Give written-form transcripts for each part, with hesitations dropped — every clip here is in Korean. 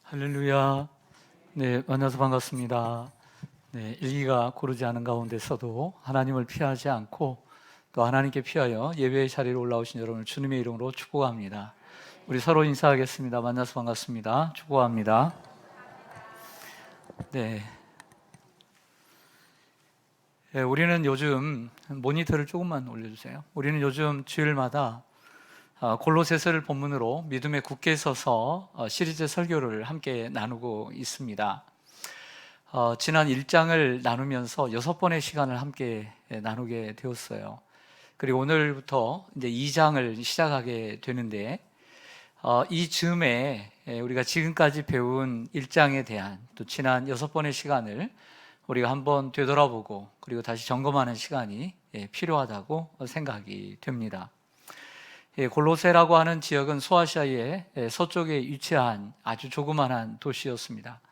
할렐루야. 네, 만나서 반갑습니다. 네, 일기가 고르지 않은 가운데서도 하나님을 피하지 않고 또 하나님께 피하여 예배의 자리에 올라오신 여러분을 주님의 이름으로 축복합니다. 우리 서로 인사하겠습니다. 만나서 반갑습니다. 축복합니다. 네, 우리는 요즘 모니터를 조금만 올려주세요. 우리는 요즘 주일마다 골로새서를 본문으로 믿음에 굳게 서서 시리즈 설교를 함께 나누고 있습니다. 지난 1장을 나누면서 6번의 시간을 함께 나누게 되었어요. 그리고 오늘부터 이제 2장을 시작하게 되는데, 이 즈음에 우리가 지금까지 배운 1장에 대한 또 지난 6번의 시간을 우리가 한번 되돌아보고 그리고 다시 점검하는 시간이 필요하다고 생각이 됩니다. 골로새라고 하는 지역은 소아시아의 서쪽에 위치한 아주 조그만한 도시였습니다.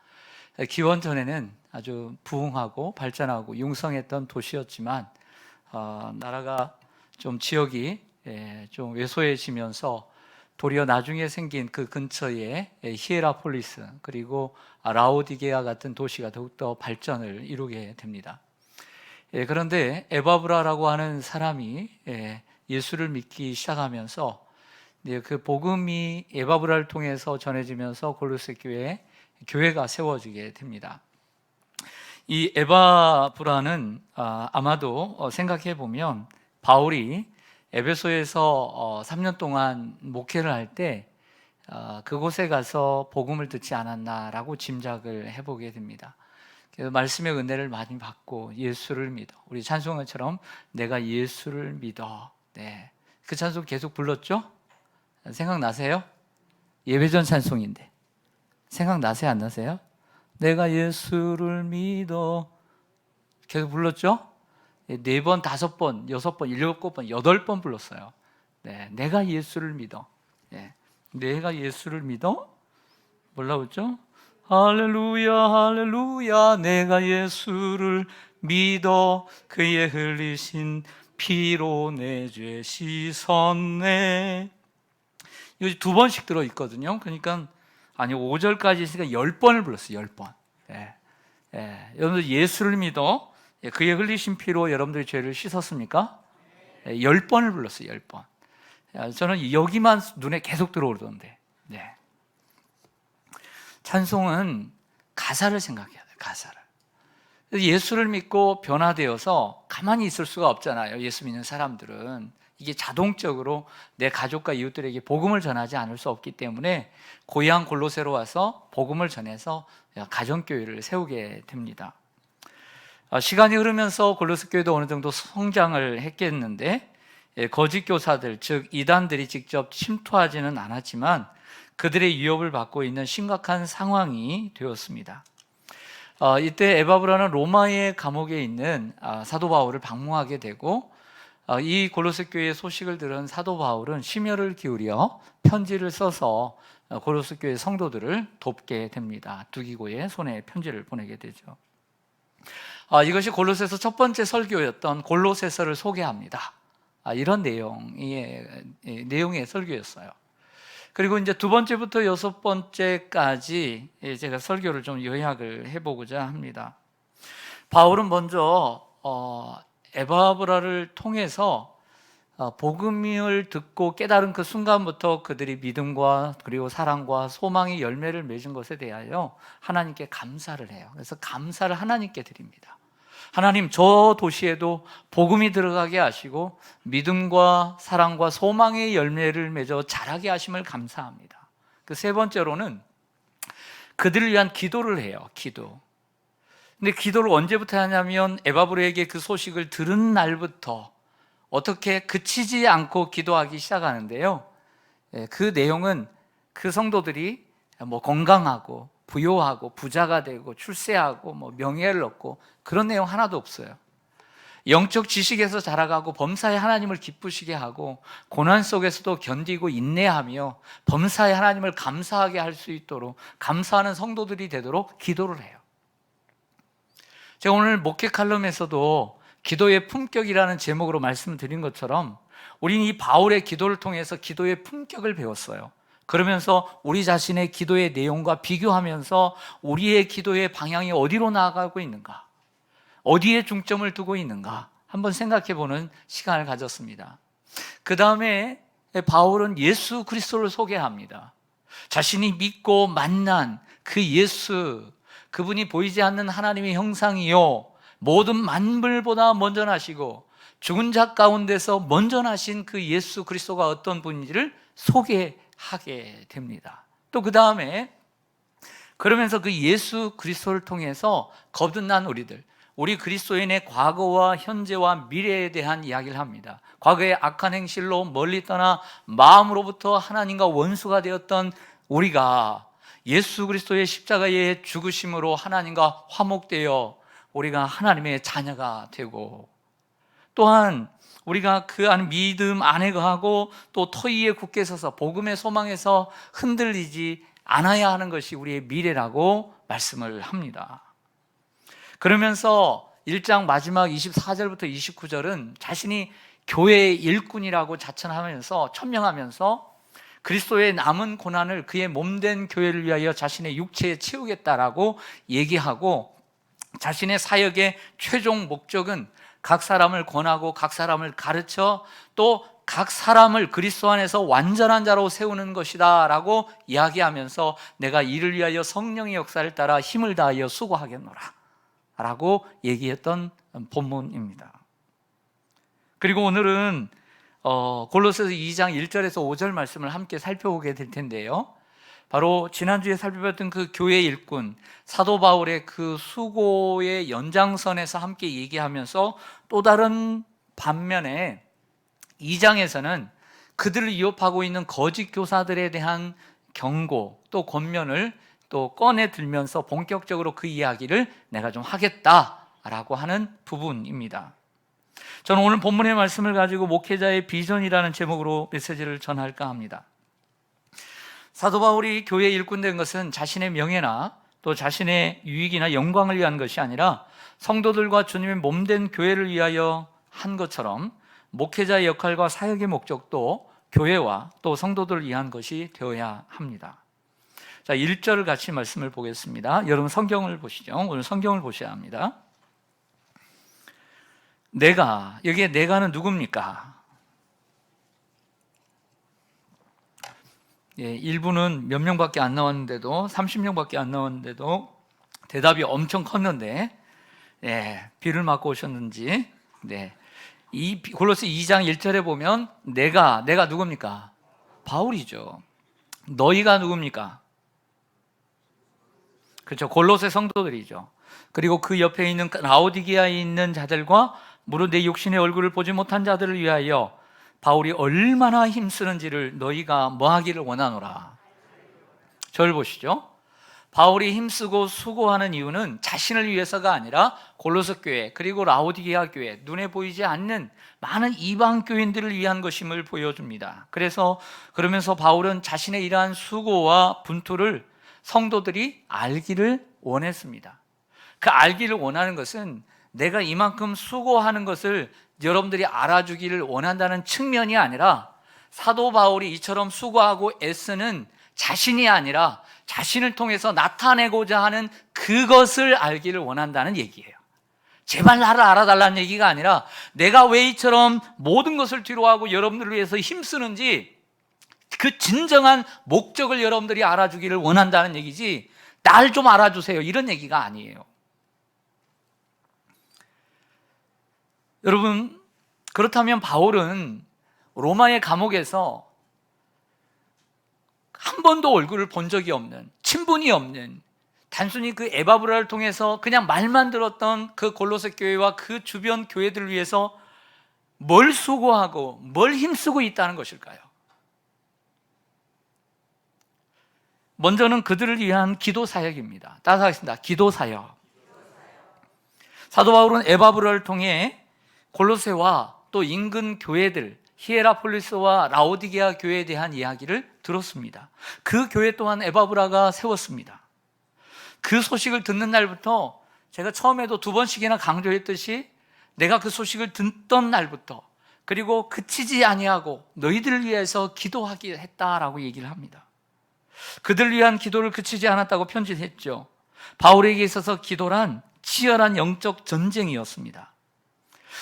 기원전에는 아주 부흥하고 발전하고 융성했던 도시였지만 나라가 좀 지역이 좀 왜소해지면서 도리어 나중에 생긴 그 근처에 히에라폴리스 그리고 라오디게아 같은 도시가 더욱더 발전을 이루게 됩니다. 그런데 에바브라라고 하는 사람이 예수를 믿기 시작하면서 그 복음이 에바브라를 통해서 전해지면서 골로새 교회가 세워지게 됩니다. 이 에바브라는 아마도 생각해 보면 바울이 에베소에서 3년 동안 목회를 할 때 그곳에 가서 복음을 듣지 않았나라고 짐작을 해보게 됩니다. 그래서 말씀의 은혜를 많이 받고 예수를 믿어. 우리 찬송가처럼 내가 예수를 믿어. 네, 그 찬송 계속 불렀죠? 생각나세요? 예배전 찬송인데 생각나세요? 안 나세요? 내가 예수를 믿어 계속 불렀죠? 4번, 5번, 6번, 7번, 8번 불렀어요. 네, 내가 예수를 믿어. 네, 내가 예수를 믿어? 뭐라고 했죠? 할렐루야 할렐루야 내가 예수를 믿어 그의 흘리신 피로 내 죄 씻었네. 이거 2번씩 들어있거든요. 그러니까 5절까지 있으니까 10번을 불렀어요. 10번. 여러분들 예수를 믿어 그의 흘리신 피로 여러분들의 죄를 씻었습니까? 10번을 불렀어요. 10번. 저는 여기만 눈에 계속 들어오던데. 네. 찬송은 가사를 생각해야 돼요. 가사를. 예수를 믿고 변화되어서 가만히 있을 수가 없잖아요. 예수 믿는 사람들은 이게 자동적으로 내 가족과 이웃들에게 복음을 전하지 않을 수 없기 때문에 고향 골로새로 와서 복음을 전해서 가정교회를 세우게 됩니다. 시간이 흐르면서 골로새 교회도 어느 정도 성장을 했겠는데 거짓 교사들, 즉 이단들이 직접 침투하지는 않았지만 그들의 위협을 받고 있는 심각한 상황이 되었습니다. 이때 에바브라는 로마의 감옥에 있는 사도 바울을 방문하게 되고 이 골로새 교회의 소식을 들은 사도 바울은 심혈을 기울여 편지를 써서 골로새 교회 성도들을 돕게 됩니다. 두기고의 손에 편지를 보내게 되죠. 이것이 골로새서 첫 번째 설교였던 골로새서를 소개합니다. 이런 내용의 설교였어요. 그리고 이제 2번째부터 6번째까지 제가 설교를 좀 요약을 해보고자 합니다. 바울은 먼저 에바브라를 통해서 복음을 듣고 깨달은 그 순간부터 그들이 믿음과 그리고 사랑과 소망의 열매를 맺은 것에 대하여 하나님께 감사를 해요. 그래서 감사를 하나님께 드립니다. 하나님, 저 도시에도 복음이 들어가게 하시고 믿음과 사랑과 소망의 열매를 맺어 자라게 하심을 감사합니다. 그 3번째로는 그들을 위한 기도를 해요. 기도. 근데 기도를 언제부터 하냐면 에바브라에게 그 소식을 들은 날부터 어떻게 그치지 않고 기도하기 시작하는데요. 그 내용은 그 성도들이 건강하고 부요하고 부자가 되고 출세하고 명예를 얻고 그런 내용 하나도 없어요. 영적 지식에서 자라가고 범사에 하나님을 기쁘시게 하고 고난 속에서도 견디고 인내하며 범사에 하나님을 감사하게 할 수 있도록 감사하는 성도들이 되도록 기도를 해요. 제가 오늘 목회 칼럼에서도 기도의 품격이라는 제목으로 말씀을 드린 것처럼 우리는 이 바울의 기도를 통해서 기도의 품격을 배웠어요. 그러면서 우리 자신의 기도의 내용과 비교하면서 우리의 기도의 방향이 어디로 나아가고 있는가, 어디에 중점을 두고 있는가 한번 생각해 보는 시간을 가졌습니다. 그 다음에 바울은 예수 그리스도를 소개합니다. 자신이 믿고 만난 그 예수, 그분이 보이지 않는 하나님의 형상이요 모든 만물보다 먼저 나시고 죽은 자 가운데서 먼저 나신 그 예수 그리스도가 어떤 분인지를 소개하게 됩니다. 또 그 다음에 그러면서 그 예수 그리스도를 통해서 거듭난 우리 그리스도인의 과거와 현재와 미래에 대한 이야기를 합니다. 과거의 악한 행실로 멀리 떠나 마음으로부터 하나님과 원수가 되었던 우리가 예수 그리스도의 십자가의 죽으심으로 하나님과 화목되어 우리가 하나님의 자녀가 되고, 또한 우리가 그 안 믿음 안에 거하고 또 터위에 굳게 서서 복음의 소망에서 흔들리지 않아야 하는 것이 우리의 미래라고 말씀을 합니다. 그러면서 1장 마지막 24절부터 29절은 자신이 교회의 일꾼이라고 자천하면서 천명하면서 그리스도의 남은 고난을 그의 몸된 교회를 위하여 자신의 육체에 채우겠다라고 얘기하고, 자신의 사역의 최종 목적은 각 사람을 권하고 각 사람을 가르쳐 또 각 사람을 그리스도 안에서 완전한 자로 세우는 것이다 라고 이야기하면서 내가 이를 위하여 성령의 역사를 따라 힘을 다하여 수고하겠노라 라고 얘기했던 본문입니다. 그리고 오늘은 골로새서 2장 1절에서 5절 말씀을 함께 살펴보게 될 텐데요, 바로 지난주에 살펴봤던 그 교회 일꾼 사도 바울의 그 수고의 연장선에서 함께 얘기하면서 또 다른 반면에 2장에서는 그들을 위협하고 있는 거짓 교사들에 대한 경고 또 권면을 또 꺼내 들면서 본격적으로 그 이야기를 내가 좀 하겠다라고 하는 부분입니다. 저는 오늘 본문의 말씀을 가지고 목회자의 비전이라는 제목으로 메시지를 전할까 합니다. 사도 바울이 교회 일꾼된 것은 자신의 명예나 또 자신의 유익이나 영광을 위한 것이 아니라 성도들과 주님의 몸된 교회를 위하여 한 것처럼 목회자의 역할과 사역의 목적도 교회와 또 성도들을 위한 것이 되어야 합니다. 자, 1절을 같이 말씀을 보겠습니다. 여러분 성경을 보시죠. 오늘 성경을 보셔야 합니다. 내가, 여기에 내가는 누굽니까? 예, 일부는 몇 명밖에 안 나왔는데도 30명밖에 안 나왔는데도 대답이 엄청 컸는데, 예, 비를 맞고 오셨는지, 네. 이 골로새 2장 1절에 보면 내가 누굽니까? 바울이죠. 너희가 누굽니까? 그렇죠. 골로새 성도들이죠. 그리고 그 옆에 있는 라오디게아에 있는 자들과 무릇 내 육신의 얼굴을 보지 못한 자들을 위하여 바울이 얼마나 힘쓰는지를 너희가 뭐 하기를 원하노라. 저를 보시죠. 바울이 힘쓰고 수고하는 이유는 자신을 위해서가 아니라 골로새 교회 그리고 라오디게아 교회, 눈에 보이지 않는 많은 이방 교인들을 위한 것임을 보여줍니다. 그러면서 바울은 자신의 이러한 수고와 분투를 성도들이 알기를 원했습니다. 그 알기를 원하는 것은 내가 이만큼 수고하는 것을 여러분들이 알아주기를 원한다는 측면이 아니라, 사도 바울이 이처럼 수고하고 애쓰는 자신이 아니라 자신을 통해서 나타내고자 하는 그것을 알기를 원한다는 얘기예요. 제발 나를 알아달라는 얘기가 아니라 내가 왜 이처럼 모든 것을 뒤로하고 여러분들을 위해서 힘쓰는지 그 진정한 목적을 여러분들이 알아주기를 원한다는 얘기지, 날 좀 알아주세요 이런 얘기가 아니에요. 여러분, 그렇다면 바울은 로마의 감옥에서 한 번도 얼굴을 본 적이 없는, 친분이 없는, 단순히 그 에바브라를 통해서 그냥 말만 들었던 그 골로새 교회와 그 주변 교회들을 위해서 뭘 수고하고 뭘 힘쓰고 있다는 것일까요? 먼저는 그들을 위한 기도 사역입니다. 따라서 하겠습니다. 기도 사역. 사도 바울은 에바브라를 통해 골로새와 또 인근 교회들, 히에라폴리스와 라오디게아 교회에 대한 이야기를 들었습니다. 그 교회 또한 에바브라가 세웠습니다. 그 소식을 듣는 날부터 제가 처음에도 2번씩이나 강조했듯이 내가 그 소식을 듣던 날부터 그리고 그치지 아니하고 너희들을 위해서 기도하기 했다라고 얘기를 합니다. 그들 위한 기도를 그치지 않았다고 편지했죠. 바울에게 있어서 기도란 치열한 영적 전쟁이었습니다.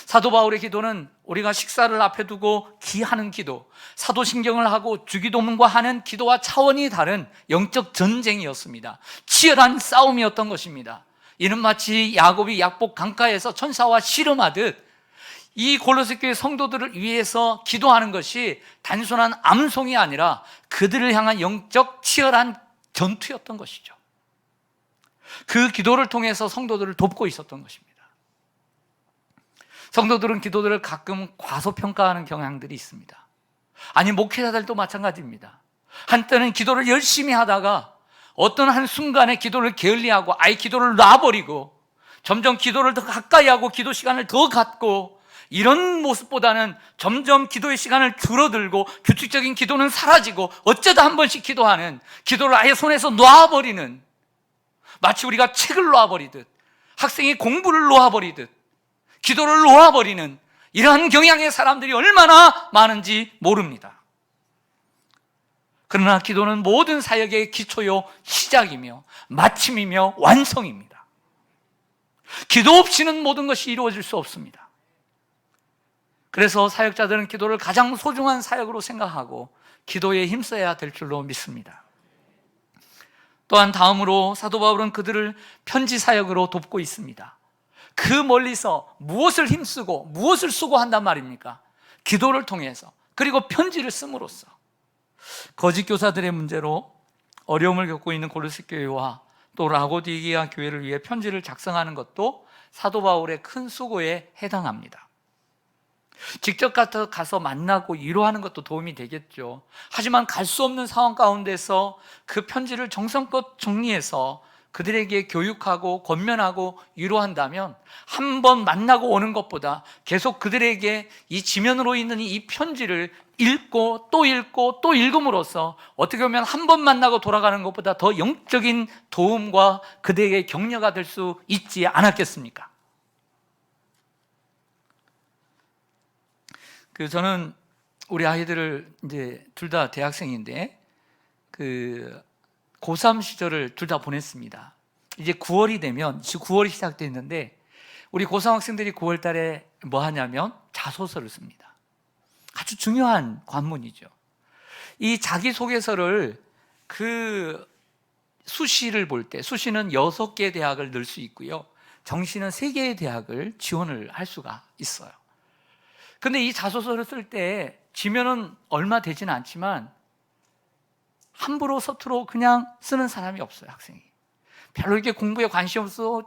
사도 바울의 기도는 우리가 식사를 앞에 두고 기하는 기도, 사도신경을 하고 주기도문과 하는 기도와 차원이 다른 영적 전쟁이었습니다. 치열한 싸움이었던 것입니다. 이는 마치 야곱이 약복 강가에서 천사와 씨름하듯 이 골로새 교회 성도들을 위해서 기도하는 것이 단순한 암송이 아니라 그들을 향한 영적 치열한 전투였던 것이죠. 그 기도를 통해서 성도들을 돕고 있었던 것입니다. 성도들은 기도들을 가끔 과소평가하는 경향들이 있습니다. 아니, 목회자들도 마찬가지입니다. 한때는 기도를 열심히 하다가 어떤 한 순간에 기도를 게을리하고 아예 기도를 놔버리고 점점 기도를 더 가까이 하고 기도 시간을 더 갖고 이런 모습보다는 점점 기도의 시간을 줄어들고 규칙적인 기도는 사라지고 어쩌다 한 번씩 기도하는, 기도를 아예 손에서 놔버리는, 마치 우리가 책을 놔버리듯 학생이 공부를 놓아버리듯 기도를 놓아버리는 이러한 경향의 사람들이 얼마나 많은지 모릅니다. 그러나 기도는 모든 사역의 기초요 시작이며 마침이며 완성입니다. 기도 없이는 모든 것이 이루어질 수 없습니다. 그래서 사역자들은 기도를 가장 소중한 사역으로 생각하고 기도에 힘써야 될 줄로 믿습니다. 또한 다음으로 사도 바울은 그들을 편지 사역으로 돕고 있습니다. 그 멀리서 무엇을 힘쓰고 무엇을 수고한단 말입니까? 기도를 통해서, 그리고 편지를 씀으로써. 거짓 교사들의 문제로 어려움을 겪고 있는 골로새 교회와 또 라고디게아 교회를 위해 편지를 작성하는 것도 사도 바울의 큰 수고에 해당합니다. 직접 가서 만나고 위로하는 것도 도움이 되겠죠. 하지만 갈 수 없는 상황 가운데서 그 편지를 정성껏 정리해서 그들에게 교육하고 권면하고 위로한다면 한 번 만나고 오는 것보다 계속 그들에게 이 지면으로 있는 이 편지를 읽고 또 읽고 또 읽음으로써 어떻게 보면 한 번 만나고 돌아가는 것보다 더 영적인 도움과 그들에게 격려가 될 수 있지 않았겠습니까? 저는 우리 아이들을 이제 둘 다 대학생인데 고3 시절을 둘 다 보냈습니다. 이제 9월이 되면, 9월이 시작됐는데 우리 고3 학생들이 9월 달에 뭐 하냐면 자소서를 씁니다. 아주 중요한 관문이죠. 이 자기소개서를 수시를 볼 때, 수시는 6개의 대학을 넣을 수 있고요, 정시는 3개의 대학을 지원을 할 수가 있어요. 근데 이 자소서를 쓸 때 지면은 얼마 되진 않지만 함부로 서투로 그냥 쓰는 사람이 없어요. 학생이 별로 이렇게 공부에 관심 없어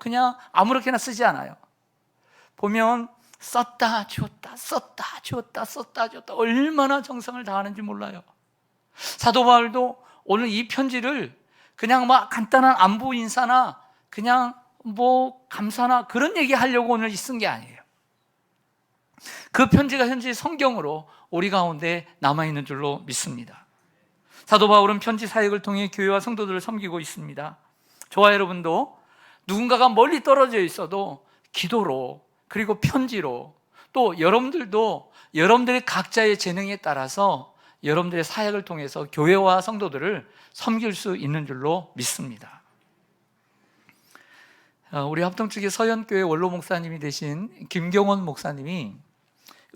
그냥 아무렇게나 쓰지 않아요. 보면 썼다 지웠다 썼다 지웠다 썼다 지웠다 얼마나 정성을 다하는지 몰라요. 사도 바울도 오늘 이 편지를 그냥 막 간단한 안부 인사나 그냥 감사나 그런 얘기 하려고 오늘 쓴 게 아니에요. 그 편지가 현재 성경으로 우리 가운데 남아있는 줄로 믿습니다. 사도 바울은 편지 사역을 통해 교회와 성도들을 섬기고 있습니다. 저와 여러분도 누군가가 멀리 떨어져 있어도 기도로, 그리고 편지로, 또 여러분들도 여러분들의 각자의 재능에 따라서 여러분들의 사역을 통해서 교회와 성도들을 섬길 수 있는 줄로 믿습니다. 우리 합동 측의 서현교회 원로 목사님이 되신 김경원 목사님이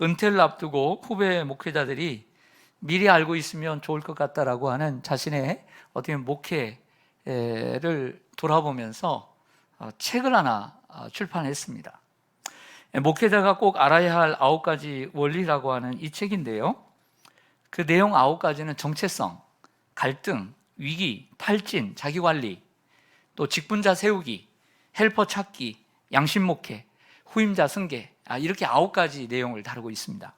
은퇴를 앞두고 후배 목회자들이 미리 알고 있으면 좋을 것 같다라고 하는 자신의 어떻게 목회를 돌아보면서 책을 하나 출판했습니다. 목회자가 꼭 알아야 할 9가지 원리라고 하는 이 책인데요, 그 내용 9가지는 정체성, 갈등, 위기, 탈진, 자기관리, 또 직분자 세우기, 헬퍼 찾기, 양심 목회, 후임자 승계, 이렇게 9가지 내용을 다루고 있습니다.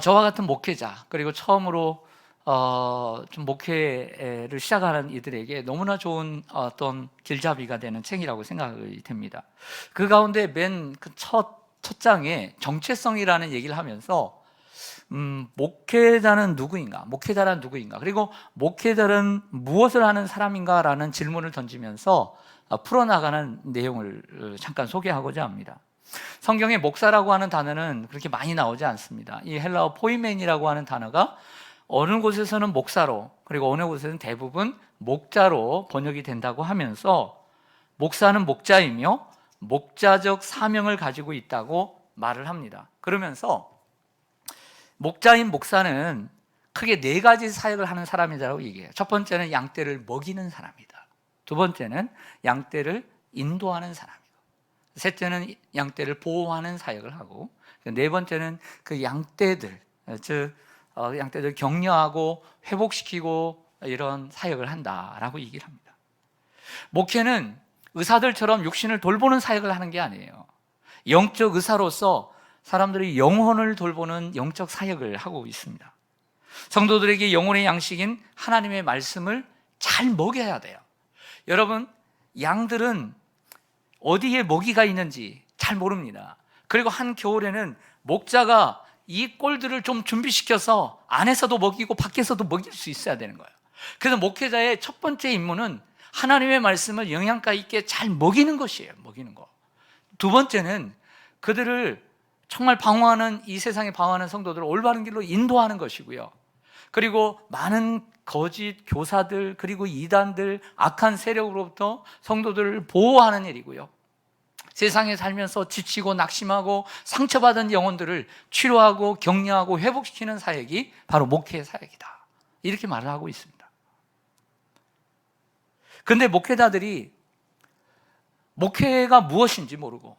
저와 같은 목회자, 그리고 처음으로 좀 목회를 시작하는 이들에게 너무나 좋은 어떤 길잡이가 되는 책이라고 생각이 됩니다. 그 가운데 맨 첫 장에 정체성이라는 얘기를 하면서 목회자는 누구인가, 목회자란 누구인가, 그리고 목회자는 무엇을 하는 사람인가라는 질문을 던지면서 풀어나가는 내용을 잠깐 소개하고자 합니다. 성경에 목사라고 하는 단어는 그렇게 많이 나오지 않습니다. 이 헬라어 포이멘이라고 하는 단어가 어느 곳에서는 목사로, 그리고 어느 곳에서는 대부분 목자로 번역이 된다고 하면서 목사는 목자이며 목자적 사명을 가지고 있다고 말을 합니다. 그러면서 목자인 목사는 크게 4가지 사역을 하는 사람이라고 얘기해요. 첫 번째는 양떼를 먹이는 사람이다. 두 번째는 양떼를 인도하는 사람이고, 셋째는 양떼를 보호하는 사역을 하고, 네 번째는 그 양떼들, 즉 양떼들 격려하고 회복시키고 이런 사역을 한다라고 얘기를 합니다. 목회는 의사들처럼 육신을 돌보는 사역을 하는 게 아니에요. 영적 의사로서 사람들의 영혼을 돌보는 영적 사역을 하고 있습니다. 성도들에게 영혼의 양식인 하나님의 말씀을 잘 먹여야 돼요. 여러분, 양들은 어디에 먹이가 있는지 잘 모릅니다. 그리고 한 겨울에는 목자가 이 꼴들을 좀 준비시켜서 안에서도 먹이고 밖에서도 먹일 수 있어야 되는 거예요. 그래서 목회자의 첫 번째 임무는 하나님의 말씀을 영양가 있게 잘 먹이는 것이에요. 먹이는 거. 두 번째는 그들을 정말 방황하는, 이 세상에 방황하는 성도들을 올바른 길로 인도하는 것이고요. 그리고 많은 거짓 교사들, 그리고 이단들, 악한 세력으로부터 성도들을 보호하는 일이고요. 세상에 살면서 지치고 낙심하고 상처받은 영혼들을 치료하고 격려하고 회복시키는 사역이 바로 목회의 사역이다, 이렇게 말을 하고 있습니다. 그런데 목회자들이 목회가 무엇인지 모르고,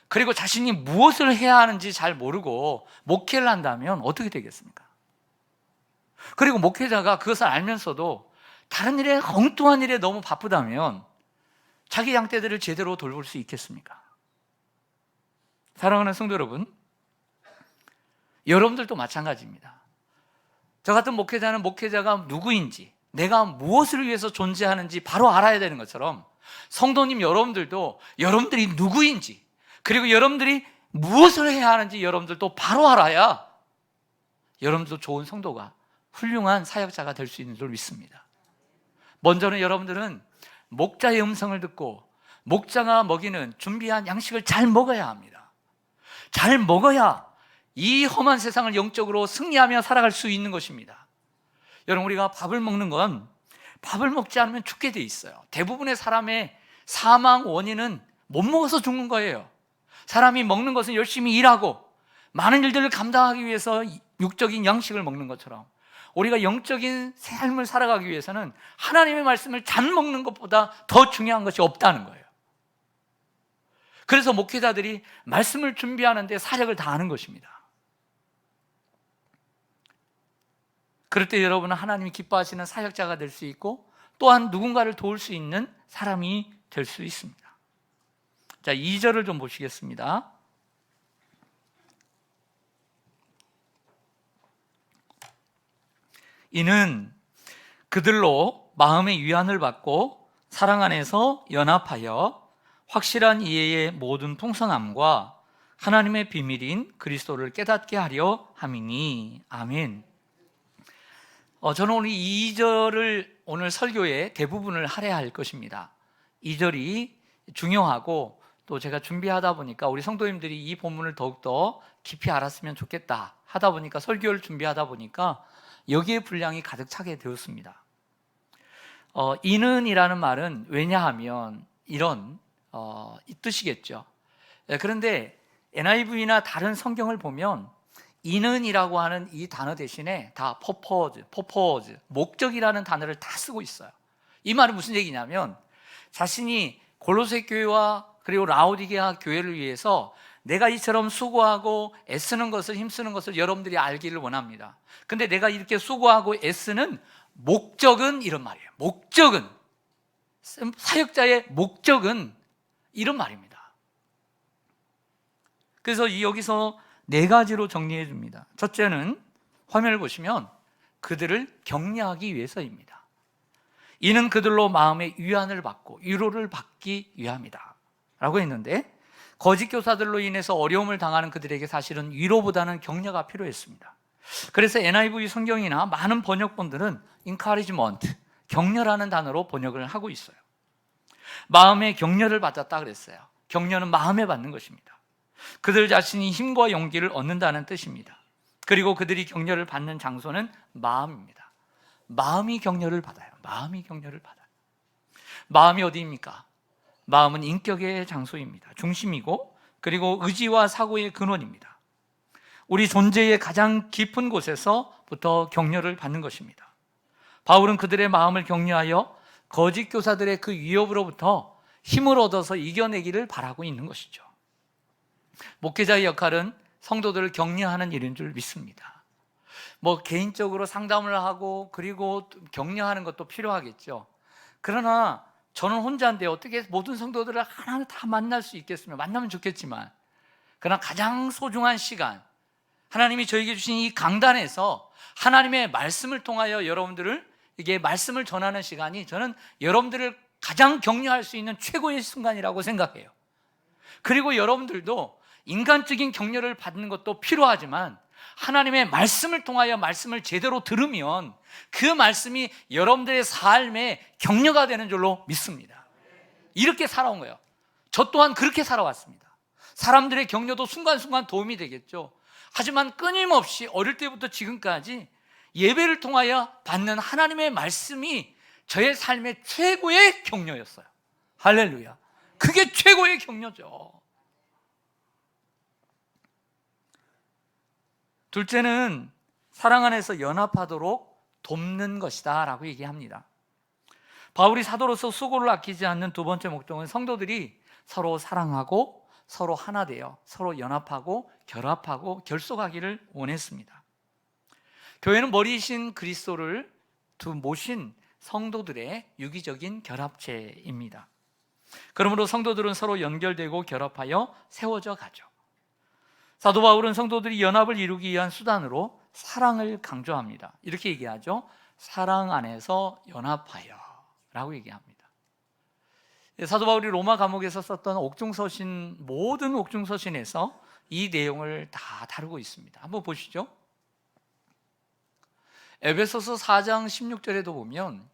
그리고 자신이 무엇을 해야 하는지 잘 모르고 목회를 한다면 어떻게 되겠습니까? 그리고 목회자가 그것을 알면서도 다른 일에, 엉뚱한 일에 너무 바쁘다면 자기 양떼들을 제대로 돌볼 수 있겠습니까? 사랑하는 성도 여러분, 여러분들도 마찬가지입니다. 저 같은 목회자는 목회자가 누구인지, 내가 무엇을 위해서 존재하는지 바로 알아야 되는 것처럼, 성도님 여러분들도 여러분들이 누구인지, 그리고 여러분들이 무엇을 해야 하는지 여러분들도 바로 알아야 여러분들도 좋은 성도가, 훌륭한 사역자가 될 수 있는 줄 믿습니다. 먼저는 여러분들은 목자의 음성을 듣고 목자가 먹이는 준비한 양식을 잘 먹어야 합니다. 잘 먹어야 이 험한 세상을 영적으로 승리하며 살아갈 수 있는 것입니다. 여러분, 우리가 밥을 먹는 건 밥을 먹지 않으면 죽게 돼 있어요. 대부분의 사람의 사망 원인은 못 먹어서 죽는 거예요. 사람이 먹는 것은 열심히 일하고 많은 일들을 감당하기 위해서 육적인 양식을 먹는 것처럼, 우리가 영적인 삶을 살아가기 위해서는 하나님의 말씀을 잘 먹는 것보다 더 중요한 것이 없다는 거예요. 그래서 목회자들이 말씀을 준비하는데 사력을 다하는 것입니다. 그럴 때 여러분은 하나님이 기뻐하시는 사역자가 될 수 있고, 또한 누군가를 도울 수 있는 사람이 될 수 있습니다. 자, 2절을 좀 보시겠습니다. 이는 그들로 마음의 위안을 받고 사랑 안에서 연합하여 확실한 이해의 모든 풍성함과 하나님의 비밀인 그리스도를 깨닫게 하려 함이니. 아멘. 저는 오늘 2절을 오늘 설교의 대부분을 할애할 것입니다. 2절이 중요하고, 또 제가 준비하다 보니까 우리 성도님들이 이 본문을 더욱더 깊이 알았으면 좋겠다 하다 보니까, 설교를 준비하다 보니까 여기에 분량이 가득 차게 되었습니다. 이는이라는 말은 왜냐하면 이런 이 뜻이겠죠. 그런데 NIV나 다른 성경을 보면 이는이라고 하는 이 단어 대신에 다 purpose, 목적이라는 단어를 다 쓰고 있어요. 이 말은 무슨 얘기냐면, 자신이 골로새 교회와 그리고 라오디게아 교회를 위해서 내가 이처럼 수고하고 애쓰는 것을, 힘쓰는 것을 여러분들이 알기를 원합니다. 근데 내가 이렇게 수고하고 애쓰는 목적은 이런 말이에요. 목적은, 사역자의 목적은 이런 말입니다. 그래서 여기서 4가지로 정리해 줍니다. 첫째는 화면을 보시면 그들을 격려하기 위해서입니다. 이는 그들로 마음의 위안을 받고 위로를 받기 위함이다 라고 했는데, 거짓 교사들로 인해서 어려움을 당하는 그들에게 사실은 위로보다는 격려가 필요했습니다. 그래서 NIV 성경이나 많은 번역본들은 encouragement, 격려라는 단어로 번역을 하고 있어요. 마음의 격려를 받았다 그랬어요. 격려는 마음에 받는 것입니다. 그들 자신이 힘과 용기를 얻는다는 뜻입니다. 그리고 그들이 격려를 받는 장소는 마음입니다. 마음이 격려를 받아요. 마음이 격려를 받아요. 마음이 어디입니까? 마음은 인격의 장소입니다. 중심이고, 그리고 의지와 사고의 근원입니다. 우리 존재의 가장 깊은 곳에서부터 격려를 받는 것입니다. 바울은 그들의 마음을 격려하여 거짓 교사들의 그 위협으로부터 힘을 얻어서 이겨내기를 바라고 있는 것이죠. 목회자의 역할은 성도들을 격려하는 일인 줄 믿습니다. 개인적으로 상담을 하고 그리고 격려하는 것도 필요하겠죠. 그러나 저는 혼자인데 어떻게 모든 성도들을 하나하나 다 만날 수 있겠으면 만나면 좋겠지만, 그러나 가장 소중한 시간, 하나님이 저에게 주신 이 강단에서 하나님의 말씀을 통하여 여러분들을 이게 말씀을 전하는 시간이 저는 여러분들을 가장 격려할 수 있는 최고의 순간이라고 생각해요. 그리고 여러분들도 인간적인 격려를 받는 것도 필요하지만 하나님의 말씀을 통하여 말씀을 제대로 들으면 그 말씀이 여러분들의 삶에 격려가 되는 줄로 믿습니다. 이렇게 살아온 거예요. 저 또한 그렇게 살아왔습니다. 사람들의 격려도 순간순간 도움이 되겠죠. 하지만 끊임없이 어릴 때부터 지금까지 예배를 통하여 받는 하나님의 말씀이 저의 삶의 최고의 격려였어요. 할렐루야. 그게 최고의 격려죠. 둘째는 사랑 안에서 연합하도록 돕는 것이다 라고 얘기합니다. 바울이 사도로서 수고를 아끼지 않는 두 번째 목적은 성도들이 서로 사랑하고 서로 하나 되어 서로 연합하고 결합하고 결속하기를 원했습니다. 교회는 머리이신 그리스도를 모신 성도들의 유기적인 결합체입니다. 그러므로 성도들은 서로 연결되고 결합하여 세워져 가죠. 사도 바울은 성도들이 연합을 이루기 위한 수단으로 사랑을 강조합니다. 이렇게 얘기하죠. 사랑 안에서 연합하여 라고 얘기합니다. 사도 바울이 로마 감옥에서 썼던 옥중서신, 모든 옥중서신에서 이 내용을 다 다루고 있습니다. 한번 보시죠. 에베소서 4장 16절에도 보면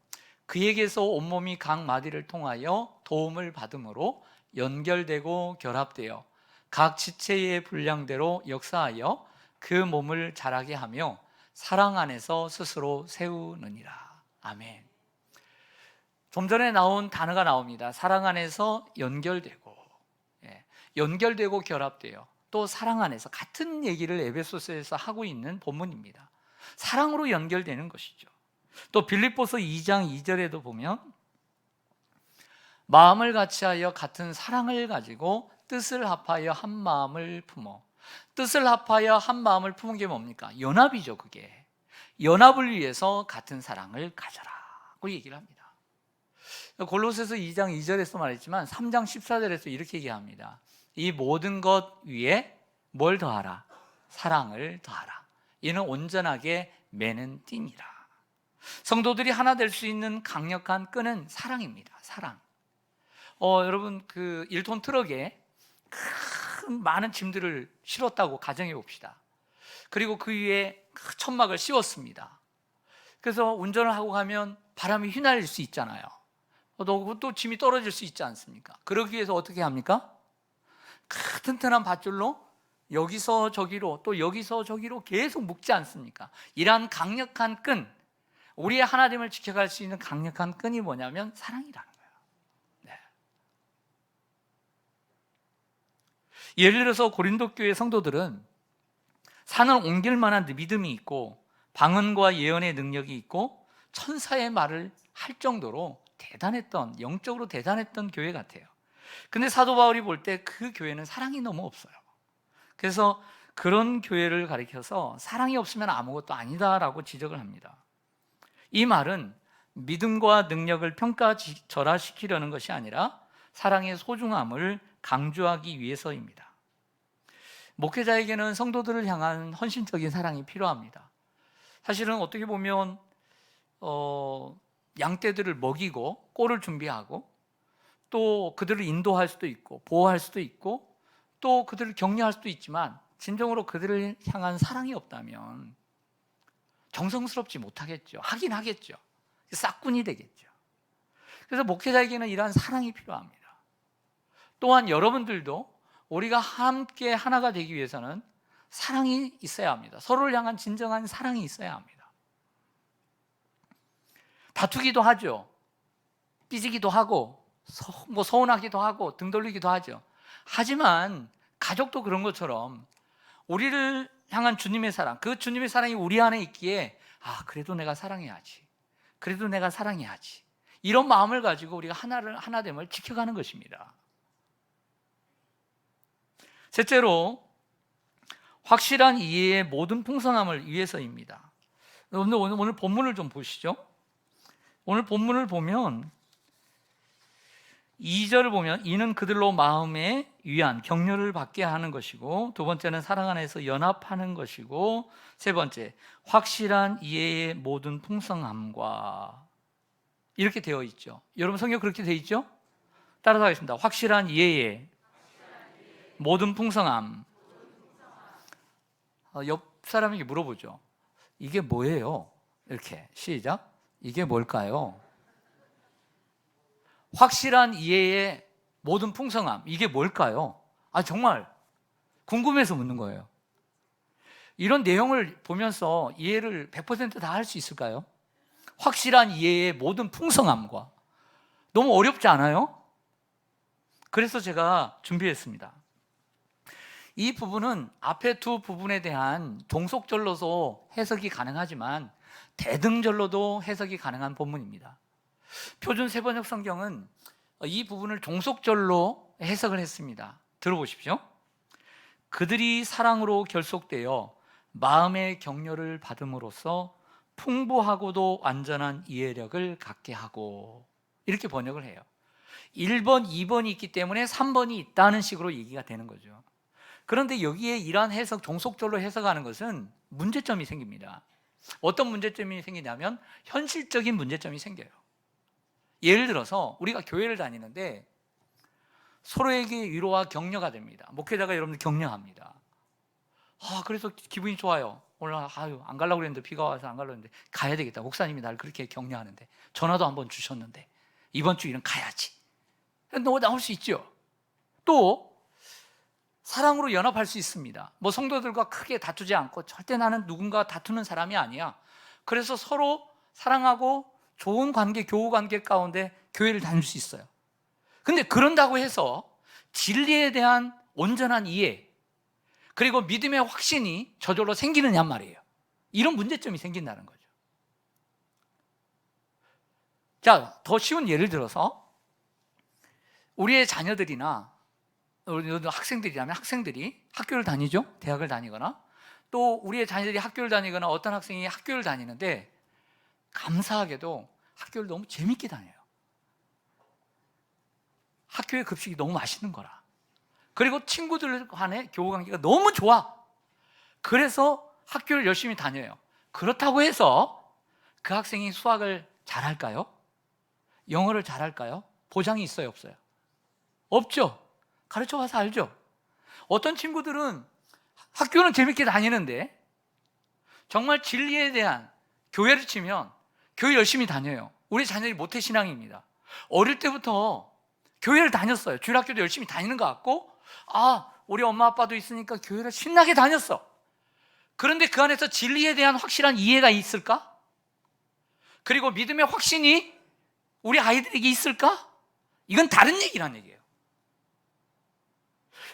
그에게서 온몸이 각 마디를 통하여 도움을 받음으로 연결되고 결합되어 각 지체의 분량대로 역사하여 그 몸을 자라게 하며 사랑 안에서 스스로 세우느니라. 아멘. 좀 전에 나온 단어가 나옵니다. 사랑 안에서 연결되고, 연결되고 결합되어 또 사랑 안에서, 같은 얘기를 에베소서에서 하고 있는 본문입니다. 사랑으로 연결되는 것이죠. 또 빌립보서 2장 2절에도 보면 마음을 같이하여 같은 사랑을 가지고 뜻을 합하여 한 마음을 품어. 뜻을 합하여 한 마음을 품은 게 뭡니까? 연합이죠. 그게 연합을 위해서 같은 사랑을 가져라고 얘기를 합니다. 골로새서 2장 2절에서 말했지만 3장 14절에서 이렇게 얘기합니다. 이 모든 것 위에 뭘 더하라? 사랑을 더하라. 이는 온전하게 매는 띠니라. 성도들이 하나 될 수 있는 강력한 끈은 사랑입니다. 사랑. 여러분, 그 1톤 트럭에 큰 많은 짐들을 실었다고 가정해 봅시다. 그리고 그 위에 천막을 씌웠습니다. 그래서 운전을 하고 가면 바람이 휘날릴 수 있잖아요. 또 짐이 떨어질 수 있지 않습니까? 그러기 위해서 어떻게 합니까? 튼튼한 밧줄로 여기서 저기로 또 여기서 저기로 계속 묶지 않습니까? 이러한 강력한 끈, 우리의 하나됨을 지켜갈 수 있는 강력한 끈이 뭐냐면 사랑이라는 거예요. 네. 예를 들어서 고린도 교회 성도들은 산을 옮길 만한 믿음이 있고 방언과 예언의 능력이 있고 천사의 말을 할 정도로 대단했던, 영적으로 대단했던 교회 같아요. 근데 사도 바울이 볼 때 그 교회는 사랑이 너무 없어요. 그래서 그런 교회를 가리켜서 사랑이 없으면 아무것도 아니다라고 지적을 합니다. 이 말은 믿음과 능력을 평가절하시키려는 것이 아니라 사랑의 소중함을 강조하기 위해서입니다. 목회자에게는 성도들을 향한 헌신적인 사랑이 필요합니다. 사실은 어떻게 보면 양떼들을 먹이고 꼴을 준비하고 또 그들을 인도할 수도 있고 보호할 수도 있고 또 그들을 격려할 수도 있지만 진정으로 그들을 향한 사랑이 없다면 정성스럽지 못하겠죠. 하긴 하겠죠. 싹군이 되겠죠. 그래서 목회자에게는 이러한 사랑이 필요합니다. 또한 여러분들도 우리가 함께 하나가 되기 위해서는 사랑이 있어야 합니다. 서로를 향한 진정한 사랑이 있어야 합니다. 다투기도 하죠. 삐지기도 하고 서운하기도 하고 등 돌리기도 하죠. 하지만 가족도 그런 것처럼 우리를 향한 주님의 사랑, 그 주님의 사랑이 우리 안에 있기에 그래도 내가 사랑해야지, 그래도 내가 사랑해야지, 이런 마음을 가지고 우리가 하나됨을 지켜가는 것입니다. 셋째로, 확실한 이해의 모든 풍성함을 위해서입니다. 오늘 본문을 좀 보시죠. 오늘 본문을 보면 2절을 보면 이는 그들로 마음의 위안, 격려를 받게 하는 것이고, 두 번째는 사랑 안에서 연합하는 것이고, 세 번째 확실한 이해의 모든 풍성함과, 이렇게 되어 있죠. 여러분 성경 그렇게 되어 있죠? 따라서 하겠습니다. 확실한 이해의 모든 풍성함. 옆 사람에게 물어보죠. 이게 뭐예요? 이렇게 시작. 이게 뭘까요? 확실한 이해의 모든 풍성함, 이게 뭘까요? 정말 궁금해서 묻는 거예요. 이런 내용을 보면서 이해를 100% 다 할 수 있을까요? 확실한 이해의 모든 풍성함과, 너무 어렵지 않아요? 그래서 제가 준비했습니다. 이 부분은 앞에 두 부분에 대한 종속절로도 해석이 가능하지만 대등절로도 해석이 가능한 본문입니다. 표준 세번역 성경은 이 부분을 종속절로 해석을 했습니다. 들어보십시오. 그들이 사랑으로 결속되어 마음의 격려를 받음으로써 풍부하고도 완전한 이해력을 갖게 하고, 이렇게 번역을 해요. 1번, 2번이 있기 때문에 3번이 있다는 식으로 얘기가 되는 거죠. 그런데 여기에 이러한 해석, 종속절로 해석하는 것은 문제점이 생깁니다. 어떤 문제점이 생기냐면 현실적인 문제점이 생겨요. 예를 들어서 우리가 교회를 다니는데 서로에게 위로와 격려가 됩니다. 목회자가 여러분들 격려합니다. 그래서 기분이 좋아요. 오늘 안 가려고 그랬는데, 비가 와서 안 가려고 했는데 가야 되겠다. 목사님이 날 그렇게 격려하는데, 전화도 한번 주셨는데 이번 주 일은 가야지. 나올 수 있죠. 또 사랑으로 연합할 수 있습니다. 성도들과 크게 다투지 않고, 절대 나는 누군가 다투는 사람이 아니야. 그래서 서로 사랑하고 좋은 관계, 교우 관계 가운데 교회를 다닐 수 있어요. 근데 그런다고 해서 진리에 대한 온전한 이해, 그리고 믿음의 확신이 저절로 생기느냐 말이에요. 이런 문제점이 생긴다는 거죠. 자, 더 쉬운 예를 들어서 우리의 자녀들이나 우리 학생들이라면 학생들이 학교를 다니죠. 대학을 다니거나, 또 우리의 자녀들이 학교를 다니거나 어떤 학생이 학교를 다니는데 감사하게도 학교를 너무 재밌게 다녀요. 학교의 급식이 너무 맛있는 거라. 그리고 친구들 간의 교우 관계가 너무 좋아. 그래서 학교를 열심히 다녀요. 그렇다고 해서 그 학생이 수학을 잘할까요? 영어를 잘할까요? 보장이 있어요, 없어요? 없죠. 가르쳐 봐서 알죠. 어떤 친구들은 학교는 재밌게 다니는데 정말 진리에 대한, 교회를 치면 교회 열심히 다녀요. 우리 자녀들이 모태신앙입니다. 어릴 때부터 교회를 다녔어요. 주일학교도 열심히 다니는 것 같고, 우리 엄마 아빠도 있으니까 교회를 신나게 다녔어. 그런데 그 안에서 진리에 대한 확실한 이해가 있을까? 그리고 믿음의 확신이 우리 아이들에게 있을까? 이건 다른 얘기란 얘기예요.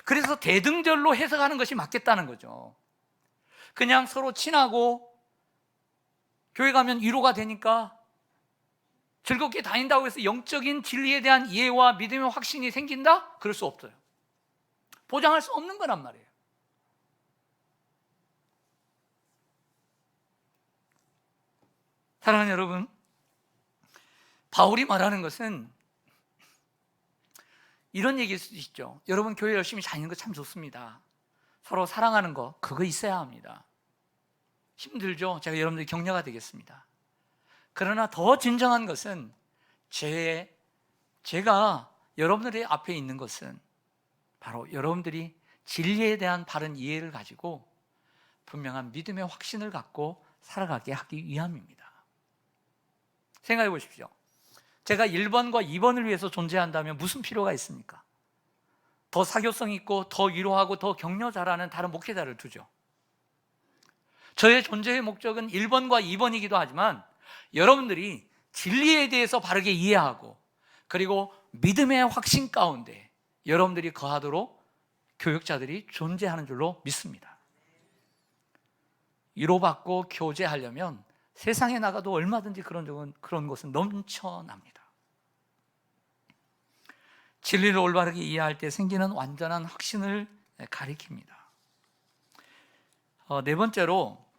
그래서 대등절로 해석하는 것이 맞겠다는 거죠. 그냥 서로 친하고 교회 가면 위로가 되니까 즐겁게 다닌다고 해서 영적인 진리에 대한 이해와 믿음의 확신이 생긴다? 그럴 수 없어요. 보장할 수 없는 거란 말이에요. 사랑하는 여러분, 바울이 말하는 것은 이런 얘기일 수도 있죠. 여러분, 교회 열심히 다니는 거 참 좋습니다. 서로 사랑하는 거, 그거 있어야 합니다. 힘들죠? 제가 여러분들 격려가 되겠습니다. 그러나 더 진정한 것은 제가 여러분들의 앞에 있는 것은 바로 여러분들이 진리에 대한 바른 이해를 가지고 분명한 믿음의 확신을 갖고 살아가게 하기 위함입니다. 생각해 보십시오. 제가 1번과 2번을 위해서 존재한다면 무슨 필요가 있습니까? 더 사교성 있고 더 위로하고 더 격려 잘하는 다른 목회자를 두죠. 저의 존재의 목적은 1번과 2번이기도 하지만 여러분들이 진리에 대해서 바르게 이해하고 그리고 믿음의 확신 가운데 여러분들이 거하도록 교육자들이 존재하는 줄로 믿습니다. 위로받고 교제하려면 세상에 나가도 얼마든지 그런 것은 넘쳐납니다. 진리를 올바르게 이해할 때 생기는 완전한 확신을 가리킵니다. 네 번째로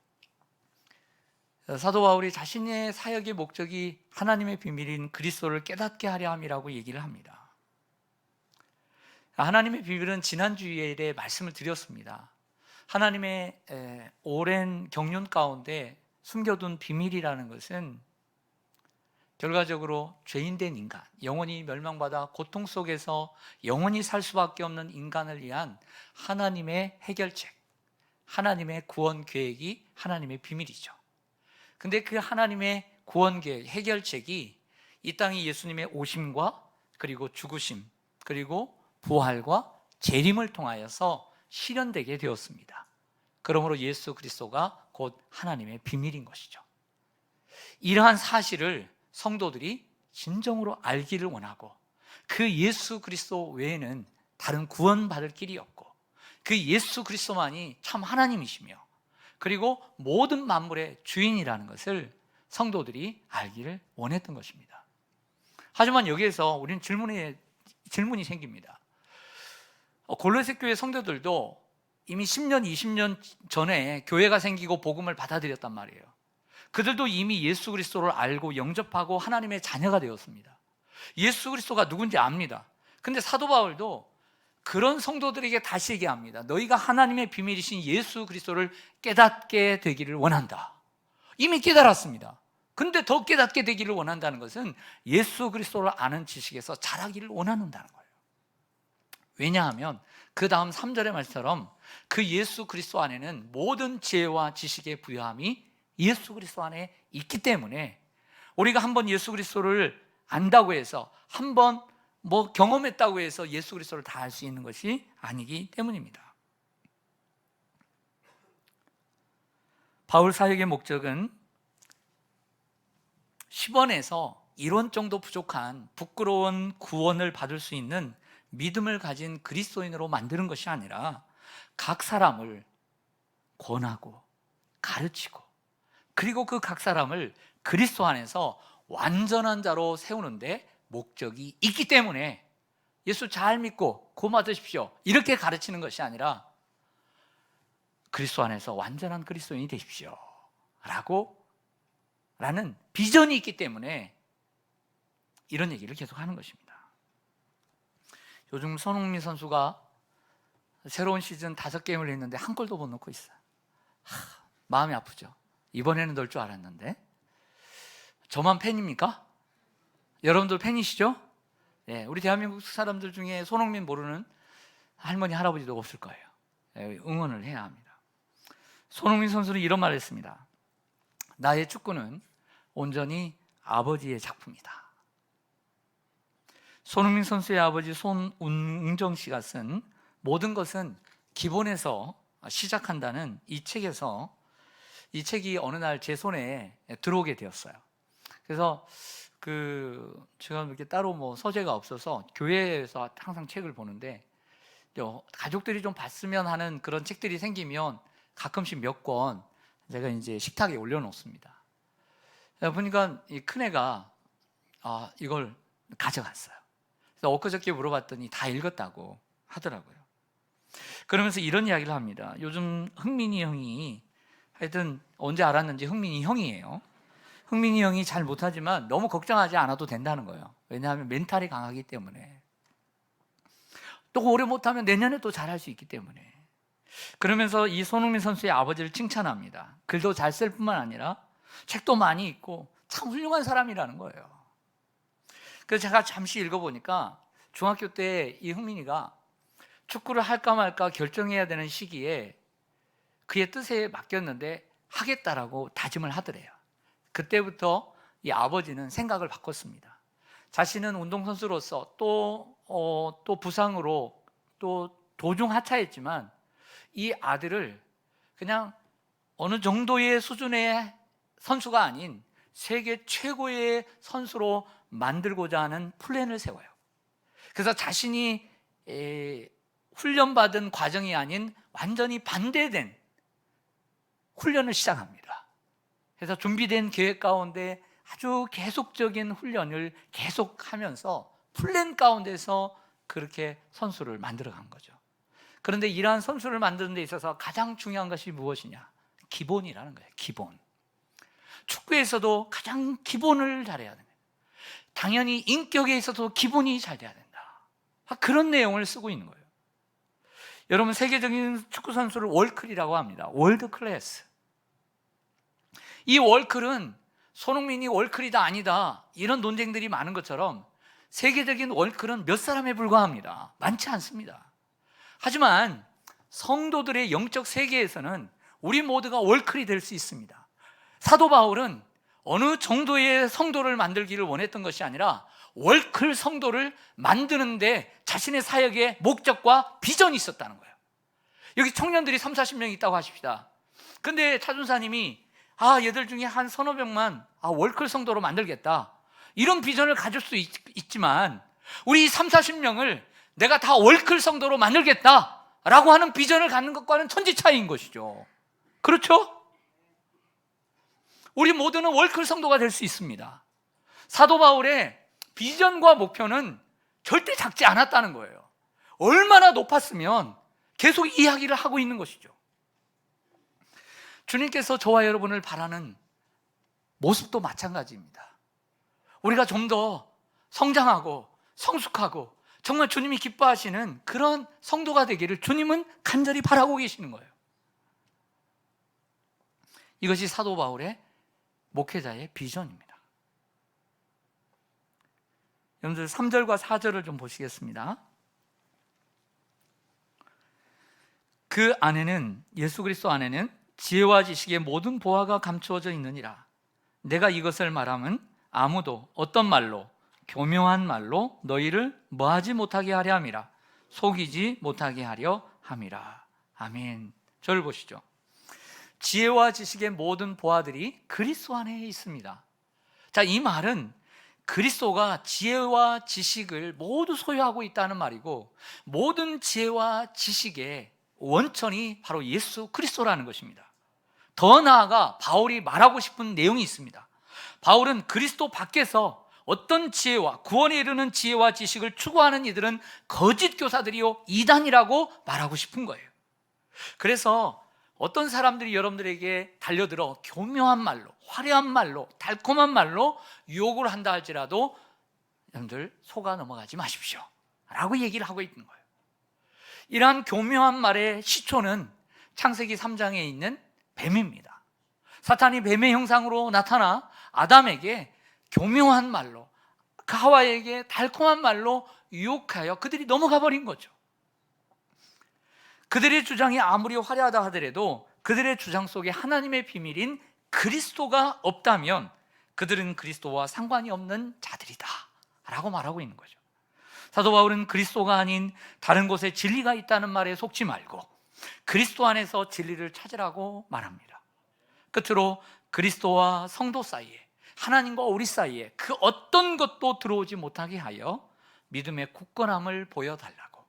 사도 바울이 자신의 사역의 목적이 하나님의 비밀인 그리스도를 깨닫게 하려 함이라고 얘기를 합니다. 하나님의 비밀은 지난 주일에 말씀을 드렸습니다. 하나님의 오랜 경륜 가운데 숨겨둔 비밀이라는 것은 결과적으로 죄인된 인간, 영원히 멸망받아 고통 속에서 영원히 살 수밖에 없는 인간을 위한 하나님의 해결책, 하나님의 구원 계획이 하나님의 비밀이죠. 근데 그 하나님의 구원 계획, 해결책이 이 땅에 예수님의 오심과 그리고 죽으심, 그리고 부활과 재림을 통하여서 실현되게 되었습니다. 그러므로 예수 그리스도가 곧 하나님의 비밀인 것이죠. 이러한 사실을 성도들이 진정으로 알기를 원하고 그 예수 그리스도 외에는 다른 구원받을 길이 없고 그 예수 그리스도만이 참 하나님이시며 그리고 모든 만물의 주인이라는 것을 성도들이 알기를 원했던 것입니다. 하지만 여기에서 우리는 질문이 생깁니다. 골로새 교회 성도들도 이미 10년, 20년 전에 교회가 생기고 복음을 받아들였단 말이에요. 그들도 이미 예수 그리스도를 알고 영접하고 하나님의 자녀가 되었습니다. 예수 그리스도가 누군지 압니다. 근데 사도 바울도 그런 성도들에게 다시 얘기합니다. 너희가 하나님의 비밀이신 예수 그리스도를 깨닫게 되기를 원한다. 이미 깨달았습니다. 근데 더 깨닫게 되기를 원한다는 것은 예수 그리스도를 아는 지식에서 자라기를 원한다는 거예요. 왜냐하면 그 다음 3절의 말처럼 그 예수 그리스도 안에는 모든 지혜와 지식의 부여함이 예수 그리스도 안에 있기 때문에 우리가 한번 예수 그리스도를 안다고 해서 한번 경험했다고 해서 예수 그리스도를 다 알 수 있는 것이 아니기 때문입니다. 바울 사역의 목적은 10원에서 이론 정도 부족한 부끄러운 구원을 받을 수 있는 믿음을 가진 그리스도인으로 만드는 것이 아니라 각 사람을 권하고 가르치고 그리고 그 각 사람을 그리스도 안에서 완전한 자로 세우는데 목적이 있기 때문에 예수 잘 믿고 구원 받으십시오 이렇게 가르치는 것이 아니라 그리스도 안에서 완전한 그리스도인이 되십시오 라는 비전이 있기 때문에 이런 얘기를 계속하는 것입니다. 요즘 손흥민 선수가 새로운 시즌 5게임을 했는데 한 골도 못 넣고 있어요. 마음이 아프죠. 이번에는 넣을 줄 알았는데. 저만 팬입니까? 여러분들 팬이시죠? 네, 우리 대한민국 사람들 중에 손흥민 모르는 할머니, 할아버지도 없을 거예요. 네, 응원을 해야 합니다. 손흥민 선수는 이런 말을 했습니다. 나의 축구는 온전히 아버지의 작품이다. 손흥민 선수의 아버지 손웅정 씨가 쓴 모든 것은 기본에서 시작한다는 이 책이 어느 날 제 손에 들어오게 되었어요. 그래서 제가 이렇게 따로 서재가 없어서 교회에서 항상 책을 보는데 가족들이 좀 봤으면 하는 그런 책들이 생기면 가끔씩 몇 권 제가 이제 식탁에 올려놓습니다. 보니까 이 큰애가 이걸 가져갔어요. 그래서 엊그저께 물어봤더니 다 읽었다고 하더라고요. 그러면서 이런 이야기를 합니다. 요즘 흥민이 형이 하여튼 언제 알았는지 흥민이 형이에요. 흥민이 형이 잘 못하지만 너무 걱정하지 않아도 된다는 거예요. 왜냐하면 멘탈이 강하기 때문에. 또 오래 못하면 내년에 또 잘할 수 있기 때문에. 그러면서 이 손흥민 선수의 아버지를 칭찬합니다. 글도 잘 쓸 뿐만 아니라 책도 많이 읽고 참 훌륭한 사람이라는 거예요. 그래서 제가 잠시 읽어보니까 중학교 때 이 흥민이가 축구를 할까 말까 결정해야 되는 시기에 그의 뜻에 맡겼는데 하겠다라고 다짐을 하더래요. 그때부터 이 아버지는 생각을 바꿨습니다. 자신은 운동선수로서 또 부상으로 또 도중 하차했지만 이 아들을 그냥 어느 정도의 수준의 선수가 아닌 세계 최고의 선수로 만들고자 하는 플랜을 세워요. 그래서 자신이 훈련받은 과정이 아닌 완전히 반대된 훈련을 시작합니다. 그래서 준비된 계획 가운데 아주 계속적인 훈련을 계속하면서 플랜 가운데서 그렇게 선수를 만들어간 거죠. 그런데 이러한 선수를 만드는 데 있어서 가장 중요한 것이 무엇이냐? 기본이라는 거예요. 기본. 축구에서도 가장 기본을 잘해야 됩니다. 당연히 인격에 있어서 기본이 잘 돼야 된다. 그런 내용을 쓰고 있는 거예요. 여러분, 세계적인 축구 선수를 월클이라고 합니다. 월드 클래스. 이 월클은 손흥민이 월클이다 아니다 이런 논쟁들이 많은 것처럼 세계적인 월클은 몇 사람에 불과합니다. 많지 않습니다. 하지만 성도들의 영적 세계에서는 우리 모두가 월클이 될 수 있습니다. 사도 바울은 어느 정도의 성도를 만들기를 원했던 것이 아니라 월클 성도를 만드는데 자신의 사역의 목적과 비전이 있었다는 거예요. 여기 청년들이 30-40명 있다고 하십시다. 근데 차준사님이 얘들 중에 한 서너 명만 월클 성도로 만들겠다 이런 비전을 가질 수 있지만 우리 30-40명을 내가 다 월클 성도로 만들겠다라고 하는 비전을 갖는 것과는 천지 차이인 것이죠. 그렇죠? 우리 모두는 월클 성도가 될 수 있습니다. 사도 바울의 비전과 목표는 절대 작지 않았다는 거예요. 얼마나 높았으면 계속 이야기를 하고 있는 것이죠. 주님께서 저와 여러분을 바라는 모습도 마찬가지입니다. 우리가 좀 더 성장하고 성숙하고 정말 주님이 기뻐하시는 그런 성도가 되기를 주님은 간절히 바라고 계시는 거예요. 이것이 사도 바울의 목회자의 비전입니다. 여러분들 3절과 4절을 좀 보시겠습니다. 그 안에는, 예수 그리스도 안에는 지혜와 지식의 모든 보화가 감추어져 있느니라. 내가 이것을 말하면 아무도 어떤 말로, 교묘한 말로 너희를 뭐하지 못하게 하려 함이라. 속이지 못하게 하려 함이라. 아멘. 저를 보시죠. 지혜와 지식의 모든 보화들이 그리스도 안에 있습니다. 자, 이 말은 그리스도가 지혜와 지식을 모두 소유하고 있다는 말이고, 모든 지혜와 지식의 원천이 바로 예수 그리스도라는 것입니다. 더 나아가 바울이 말하고 싶은 내용이 있습니다. 바울은 그리스도 밖에서 어떤 지혜와 구원에 이르는 지혜와 지식을 추구하는 이들은 거짓 교사들이요 이단이라고 말하고 싶은 거예요. 그래서 어떤 사람들이 여러분들에게 달려들어 교묘한 말로, 화려한 말로, 달콤한 말로 유혹을 한다 할지라도 여러분들 속아 넘어가지 마십시오 라고 얘기를 하고 있는 거예요. 이러한 교묘한 말의 시초는 창세기 3장에 있는 뱀입니다. 사탄이 뱀의 형상으로 나타나 아담에게 교묘한 말로, 하와에게 달콤한 말로 유혹하여 그들이 넘어가 버린 거죠. 그들의 주장이 아무리 화려하다 하더라도 그들의 주장 속에 하나님의 비밀인 그리스도가 없다면 그들은 그리스도와 상관이 없는 자들이다 라고 말하고 있는 거죠. 사도 바울은 그리스도가 아닌 다른 곳에 진리가 있다는 말에 속지 말고 그리스도 안에서 진리를 찾으라고 말합니다. 끝으로 그리스도와 성도 사이에, 하나님과 우리 사이에 그 어떤 것도 들어오지 못하게 하여 믿음의 굳건함을 보여달라고,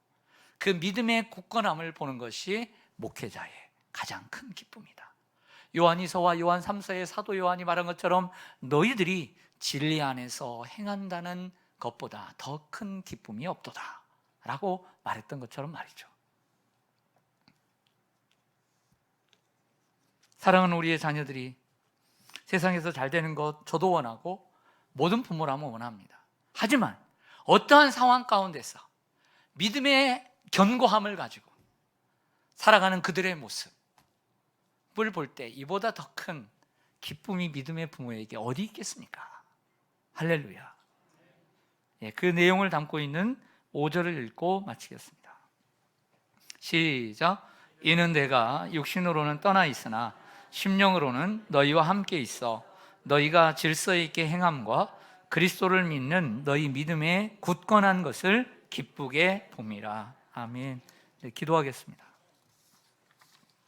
그 믿음의 굳건함을 보는 것이 목회자의 가장 큰 기쁨이다. 요한이서와 요한 3서의 사도 요한이 말한 것처럼 너희들이 진리 안에서 행한다는 것보다 더 큰 기쁨이 없도다 라고 말했던 것처럼 말이죠. 사랑하는 우리의 자녀들이 세상에서 잘 되는 것 저도 원하고 모든 부모라면 원합니다. 하지만 어떠한 상황 가운데서 믿음의 견고함을 가지고 살아가는 그들의 모습을 볼 때 이보다 더 큰 기쁨이 믿음의 부모에게 어디 있겠습니까? 할렐루야. 그 내용을 담고 있는 5절을 읽고 마치겠습니다. 시작. 이는 내가 육신으로는 떠나 있으나 심령으로는 너희와 함께 있어 너희가 질서 있게 행함과 그리스도를 믿는 너희 믿음에 굳건한 것을 기쁘게 봄이라. 아멘. 기도하겠습니다.